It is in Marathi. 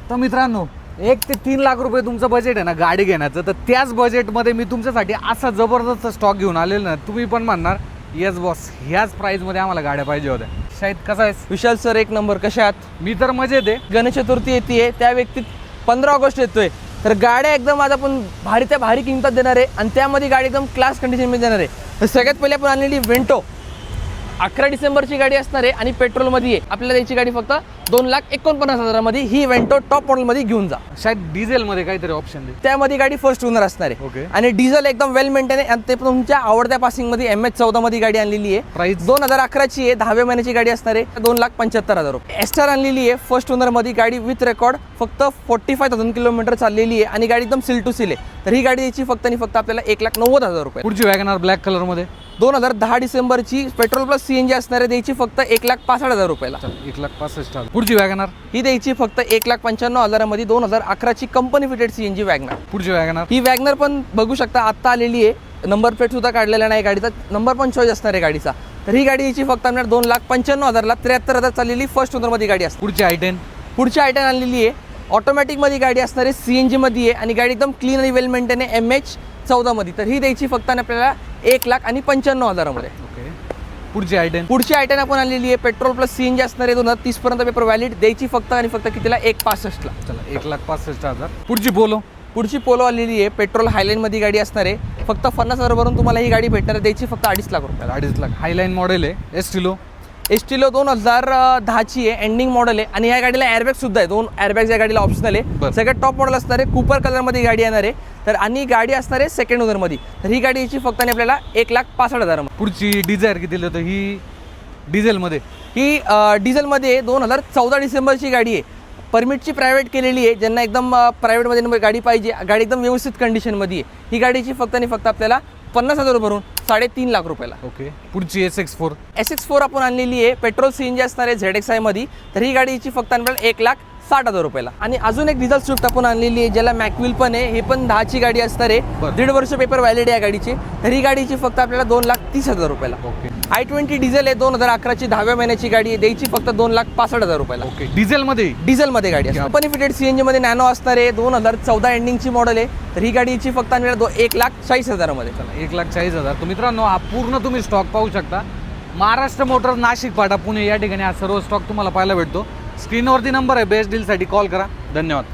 तर मित्रांनो 1 ते 3 लाख रुपये तुमचं बजेट आहे ना गाडी घेण्याचं, तर त्याच बजेटमध्ये मी तुमच्यासाठी असा जबरदस्त स्टॉक घेऊन आलेलो ना, तुम्ही पण म्हणणार येस बॉस ह्याच प्राईजमध्ये आम्हाला गाड्या पाहिजे होत्या. शाहिद कसा आहेस? विशाल सर एक नंबर, कशा आहात? मी तर मजेत आहे. गणेश चतुर्थी येते, त्या व्यक्तीत 15 ऑगस्ट येतोय, तर गाड्या एकदम आज आपण भारी त्या भारी किंमतात देणार आहे आणि त्यामध्ये गाडी एकदम क्लास कंडिशनमध्ये देणार आहे. तर सगळ्यात पहिले आपण आणलेली वेंटो 11 डिसेंबरची गाडी असणार आहे आणि पेट्रोलमध्ये आहे. आपल्याला द्यायची गाडी फक्त 2,49,000 ही वेंटो टॉप मॉडेलमध्ये घेऊन जा. शायद डिझेलमध्ये काहीतरी ऑप्शन दे. त्यामध्ये गाडी फर्स्ट ओनर असणार आहे. ओके. आणि डिझेल एकदम वेल मेंटेन आहे आणि ते पण तुमच्या आवडत्या पासिंगमध्ये MH14 मध्ये गाडी आणलेली आहे. प्राइस 2011ची आहे, 10व्या महिन्याची गाडी असणार आहे. 2,75,000 रुपये. एस्टार आणलेली आहे फर्स्ट ओनर मध्ये गाडी विथ रेकॉर्ड, फक्त 45,000 किलोमीटर चाललेली आहे आणि गाडी एकदम सील टू सील आहे. तर ही गाडी द्यायची फक्त आणि फक्त आपल्याला 1,90,000 रुपये. पुढची वॅगनर ब्लॅक कलरमध्ये 2010 डिसेंबरची पेट्रोल प्लस CNG असणार आहे, द्यायची फक्त 1,65,000 रुपयाला. 1,65,000. पुढची वॅगनर ही द्यायची फक्त 1,95,000 मध्ये 2011ची कंपनी फिटेड CNG वॅगनर. पुढची वॅगनर ही वॅगनर पण बघू शकता आत्ता आलेली आहे, नंबर प्लेट सुद्धा काढलेला नाही गाडीचा, नंबर पण चॉईस असणार आहे गाडीचा. तर ही गाडी याची फक्त आपल्याला 2,95,000ला 73,000 चाललेली फर्स्ट ओनरमध्ये गाडी असते. पुढची I10. पुढची I10 आणलेली आहे, ऑटोमॅटिकमध्ये गाडी असणार आहे, CNG मध्ये आहे आणि गाडी एकदम क्लीन आणि वेल मेंटेन आहे MH14 मध्ये. तर ही द्यायची फक्त आपल्याला 1,95,000 मध्ये. ओके. पुढची I10. पुढची I10 आपण आणलेली आहे, पेट्रोल प्लस CNG असणार आहे, 2030 पर्यंत पेपर व्हॅलिड, द्यायची फक्त आणि फक्त कितीला 1,65,000ला. चला 1,65,000. पुढची बोलो. पुढची पोलो आलेली आहे, पेट्रोल हायलाईनमध्ये गाडी असणार आहे, फक्त 50,000 वरून तुम्हाला ही गाडी भेटणार आहे, द्यायची फक्त 2.5 लाख रुपये. 2.5 लाख. हायलाईन मॉडेल आहे. एस्टिलो. एस्टिलो 2010ची आहे, एंडिंग मॉडेल आहे आणि या गाडीला एअरबॅग सुद्धा आहे, 2 एअरबॅग्स या गाडीला ऑप्शनल आहे. सगळ्यात टॉप मॉडेल असणार आहे, कूपर कलरमध्ये गाडी येणार आहे. तर आणि गाडी असणार आहे सेकंड ओनरमध्ये. तर ही गाडी याची फक्त आणि आपल्याला 1,65,000. पुढची डिझायर कितीला होतं? ही डिझेलमध्ये. ही डिझेलमध्ये 2014 डिसेंबरची गाडी आहे, परमिटची प्रायव्हेट केलेली आहे. ज्यांना एकदम प्रायव्हेटमध्ये गाडी पाहिजे, गाडी एकदम व्यवस्थित कंडिशनमध्ये आहे, ही गाडीची फक्त आणि फक्त आपल्याला 50,000 भरून 3.5 लाख रुपयाला. ओके. पुढची SX4. SX4 आपण आणलेली आहे, पेट्रोल CNG असणार आहे ZXi मध्ये. तर ही गाडीची फक्त आपल्याला 1,60,000 रुपयाला. आणि अजून एक डिझेल स्विफ्ट आपण आणलेली आहे, ज्याला मॅकविल पण आहे, हे पण 10ची गाडी असणार आहे, 1.5 वर्ष पेपर व्हॅलिड आहे या गाडीची. तर ही गाडीची फक्त आपल्याला 2,30,000 रुपयाला. ओके. I20 डिझेल आहे, 2011ची 10व्या महिन्याची गाडी आहे, द्यायची फक्त 2,65,000 रुपयाला. ओके. डिझेलमध्ये. डिझेलमध्ये गाडी आहे, कंपनी फिटेड CNG मध्ये नॅनो असणार आहे, 2014 एंडिंगची मॉडेल आहे. तर ही गाडीची फक्त आपल्याला 1,40,000 मध्ये. 1,40,000. तर मित्रांनो हा पूर्ण तुम्ही स्टॉक पाहू शकता. महाराष्ट्र मोटर्स, नाशिक पाटा, पुणे या ठिकाणी हा सर्व स्टॉक तुम्हाला पाहायला भेटतो. स्क्रीनवरती नंबर आहे, बेस्ट डीलसाठी कॉल करा. धन्यवाद.